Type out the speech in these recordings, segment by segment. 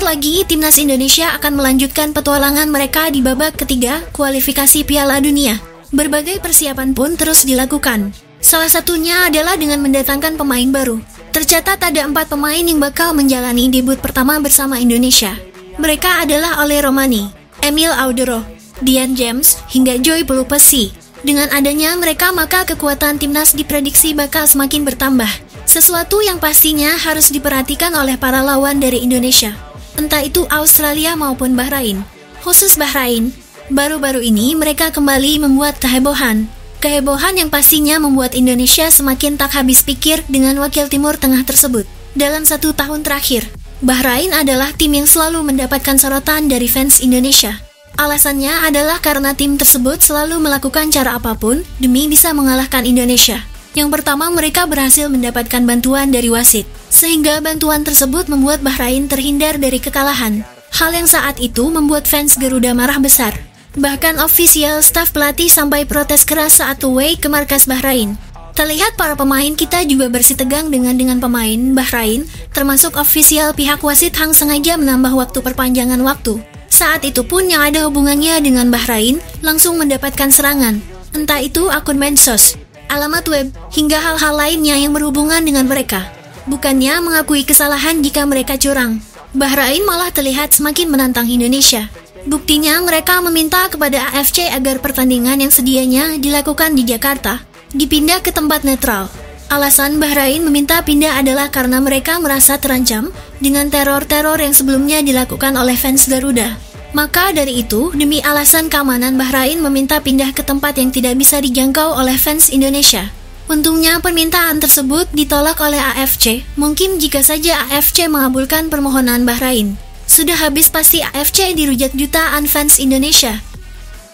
lagi, timnas Indonesia akan melanjutkan petualangan mereka di babak ketiga kualifikasi Piala Dunia. Berbagai persiapan pun terus dilakukan. Salah satunya adalah dengan mendatangkan pemain baru. Tercatat ada 4 pemain yang bakal menjalani debut pertama bersama Indonesia. Mereka adalah Ole Romani, Emil Audero, Dian James, hingga Joy Pelupesi. Dengan adanya mereka, maka kekuatan timnas diprediksi bakal semakin bertambah. Sesuatu yang pastinya harus diperhatikan oleh para lawan dari Indonesia, entah itu Australia maupun Bahrain. Khusus Bahrain, baru-baru ini mereka kembali membuat kehebohan. Kehebohan yang pastinya membuat Indonesia semakin tak habis pikir dengan wakil Timur Tengah tersebut. Dalam 1 tahun terakhir, Bahrain adalah tim yang selalu mendapatkan sorotan dari fans Indonesia. Alasannya adalah karena tim tersebut selalu melakukan cara apapun demi bisa mengalahkan Indonesia. Yang pertama, mereka berhasil mendapatkan bantuan dari wasit, sehingga bantuan tersebut membuat Bahrain terhindar dari kekalahan. Hal yang saat itu membuat fans Garuda marah besar. Bahkan ofisial staf pelatih sampai protes keras saat away ke markas Bahrain. Terlihat para pemain kita juga bersitegang dengan pemain Bahrain, termasuk ofisial pihak wasit yang sengaja menambah waktu perpanjangan waktu. Saat itu pun yang ada hubungannya dengan Bahrain langsung mendapatkan serangan, entah itu akun medsos, alamat web, hingga hal-hal lainnya yang berhubungan dengan mereka. Bukannya mengakui kesalahan jika mereka curang, Bahrain malah terlihat semakin menantang Indonesia. Buktinya mereka meminta kepada AFC agar pertandingan yang sedianya dilakukan di Jakarta dipindah ke tempat netral. Alasan Bahrain meminta pindah adalah karena mereka merasa terancam dengan teror-teror yang sebelumnya dilakukan oleh fans Garuda. Maka dari itu, demi alasan keamanan, Bahrain meminta pindah ke tempat yang tidak bisa dijangkau oleh fans Indonesia. Untungnya permintaan tersebut ditolak oleh AFC. Mungkin jika saja AFC mengabulkan permohonan Bahrain, sudah habis pasti AFC dirujak jutaan fans Indonesia.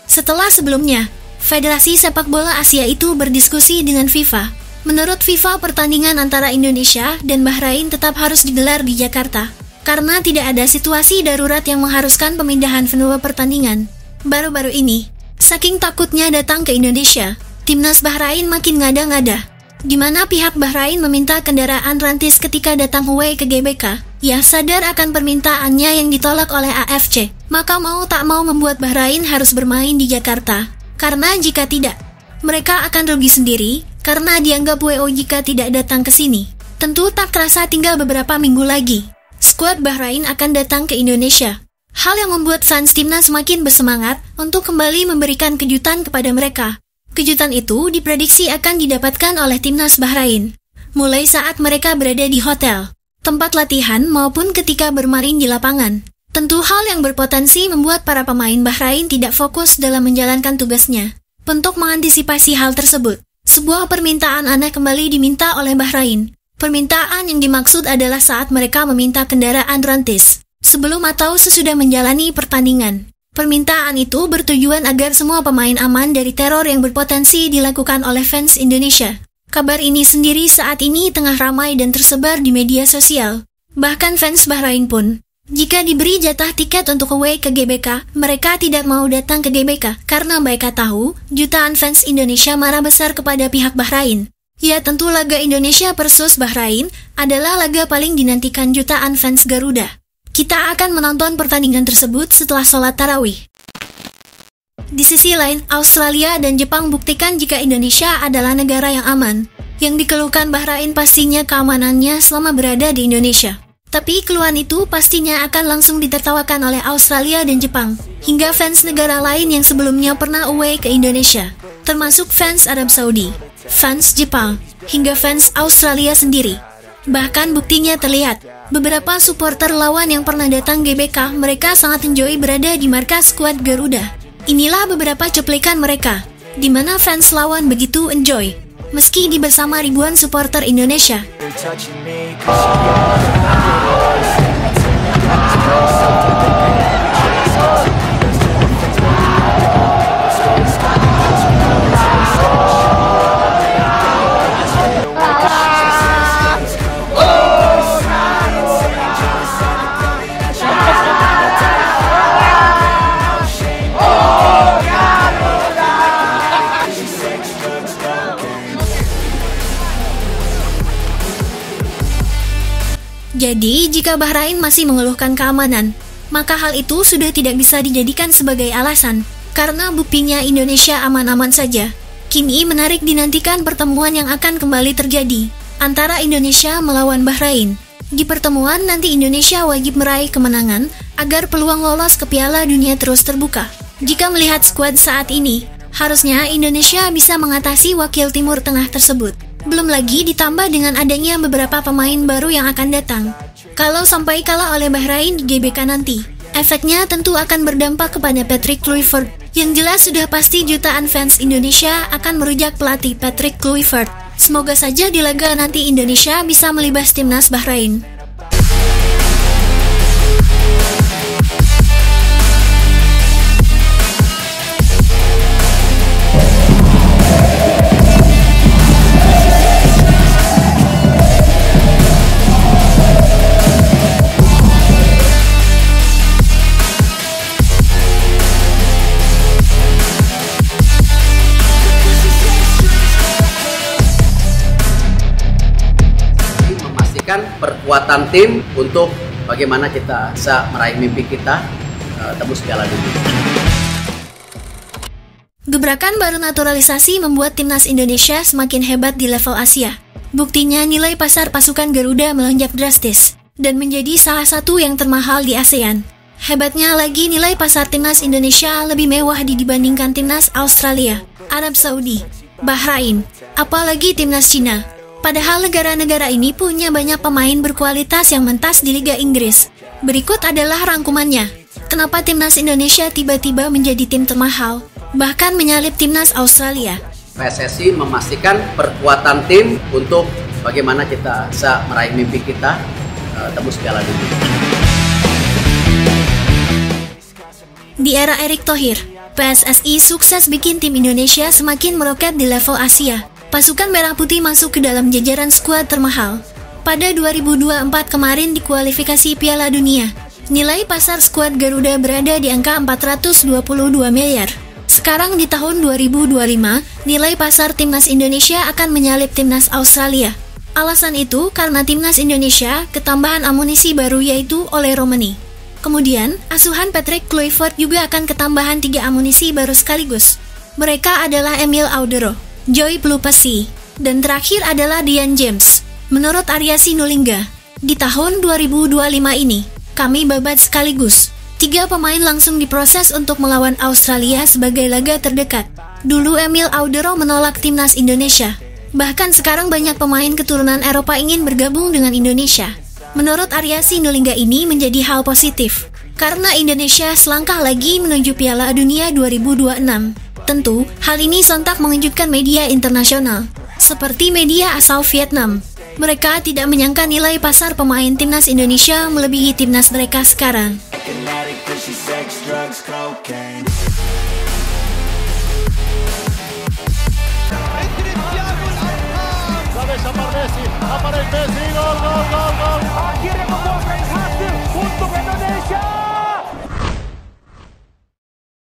Setelah sebelumnya, Federasi Sepak Bola Asia itu berdiskusi dengan FIFA. Menurut FIFA, pertandingan antara Indonesia dan Bahrain tetap harus digelar di Jakarta, karena tidak ada situasi darurat yang mengharuskan pemindahan venue pertandingan. Baru-baru ini, saking takutnya datang ke Indonesia, timnas Bahrain makin ngada-ngada, di mana pihak Bahrain meminta kendaraan rantis ketika datang away ke GBK. Ya, sadar akan permintaannya yang ditolak oleh AFC, maka mau tak mau membuat Bahrain harus bermain di Jakarta. Karena jika tidak, mereka akan rugi sendiri, karena dianggap WO jika tidak datang ke sini. Tentu tak terasa tinggal beberapa minggu lagi, skuad Bahrain akan datang ke Indonesia. Hal yang membuat fans timnas semakin bersemangat untuk kembali memberikan kejutan kepada mereka. Kejutan itu diprediksi akan didapatkan oleh timnas Bahrain, mulai saat mereka berada di hotel, tempat latihan maupun ketika bermain di lapangan. Tentu hal yang berpotensi membuat para pemain Bahrain tidak fokus dalam menjalankan tugasnya. Untuk mengantisipasi hal tersebut, sebuah permintaan aneh kembali diminta oleh Bahrain. Permintaan yang dimaksud adalah saat mereka meminta kendaraan rantis sebelum atau sesudah menjalani pertandingan. Permintaan itu bertujuan agar semua pemain aman dari teror yang berpotensi dilakukan oleh fans Indonesia. Kabar ini sendiri saat ini tengah ramai dan tersebar di media sosial. Bahkan fans Bahrain pun, jika diberi jatah tiket untuk away ke GBK, mereka tidak mau datang ke GBK karena mereka tahu jutaan fans Indonesia marah besar kepada pihak Bahrain. Ya, tentu laga Indonesia versus Bahrain adalah laga paling dinantikan jutaan fans Garuda. Kita akan menonton pertandingan tersebut setelah sholat tarawih. Di sisi lain, Australia dan Jepang buktikan jika Indonesia adalah negara yang aman. Yang dikeluhkan Bahrain pastinya keamanannya selama berada di Indonesia. Tapi keluhan itu pastinya akan langsung ditertawakan oleh Australia dan Jepang, hingga fans negara lain yang sebelumnya pernah away ke Indonesia, termasuk fans Arab Saudi, fans Jepang, hingga fans Australia sendiri. Bahkan buktinya terlihat, beberapa supporter lawan yang pernah datang GBK, mereka sangat enjoy berada di markas skuad Garuda. Inilah beberapa cuplikan mereka, di mana fans lawan begitu enjoy, meski di bersama ribuan supporter Indonesia. Jadi, jika Bahrain masih mengeluhkan keamanan, maka hal itu sudah tidak bisa dijadikan sebagai alasan, karena buktinya Indonesia aman-aman saja. Kini menarik dinantikan pertemuan yang akan kembali terjadi antara Indonesia melawan Bahrain. Di pertemuan nanti Indonesia wajib meraih kemenangan agar peluang lolos ke Piala Dunia terus terbuka. Jika melihat skuad saat ini, harusnya Indonesia bisa mengatasi wakil Timur Tengah tersebut. Belum lagi ditambah dengan adanya beberapa pemain baru yang akan datang. Kalau sampai kalah oleh Bahrain di GBK nanti, efeknya tentu akan berdampak kepada Patrick Kluivert. Yang jelas sudah pasti jutaan fans Indonesia akan merujak pelatih Patrick Kluivert. Semoga saja di laga nanti Indonesia bisa melibas timnas Bahrain. Perkuatan tim untuk bagaimana kita bisa meraih mimpi kita tembus Piala Dunia. Gebrakan baru naturalisasi membuat timnas Indonesia semakin hebat di level Asia. Buktinya nilai pasar pasukan Garuda melonjak drastis dan menjadi salah satu yang termahal di ASEAN. Hebatnya lagi nilai pasar timnas Indonesia lebih mewah dibandingkan timnas Australia, Arab Saudi, Bahrain, apalagi timnas Cina. Padahal negara-negara ini punya banyak pemain berkualitas yang mentas di Liga Inggris. Berikut adalah rangkumannya. Kenapa timnas Indonesia tiba-tiba menjadi tim termahal, bahkan menyalip timnas Australia? PSSI memastikan perkuatan tim untuk bagaimana kita bisa meraih mimpi kita tembus Piala Dunia. Di era Erick Thohir, PSSI sukses bikin tim Indonesia semakin meroket di level Asia. Pasukan Merah Putih masuk ke dalam jajaran skuad termahal. Pada 2024 kemarin di kualifikasi Piala Dunia, nilai pasar skuad Garuda berada di angka 422 miliar. Sekarang di tahun 2025, nilai pasar timnas Indonesia akan menyalip timnas Australia. Alasan itu karena timnas Indonesia ketambahan amunisi baru yaitu oleh Romani. Kemudian, asuhan Patrick Kluivert juga akan ketambahan 3 amunisi baru sekaligus. Mereka adalah Emil Audero, Joy Pelupasi, dan terakhir adalah Dian James. Menurut Arya Sinulinga, di tahun 2025 ini, kami babat sekaligus. 3 pemain langsung diproses untuk melawan Australia sebagai laga terdekat. Dulu Emil Audero menolak timnas Indonesia. Bahkan sekarang banyak pemain keturunan Eropa ingin bergabung dengan Indonesia. Menurut Arya Sinulinga ini menjadi hal positif, karena Indonesia selangkah lagi menuju Piala Dunia 2026. Tentu, hal ini sontak mengejutkan media internasional, seperti media asal Vietnam. Mereka tidak menyangka nilai pasar pemain timnas Indonesia melebihi timnas mereka sekarang. Akhirnya membuahkan hasil untuk Indonesia.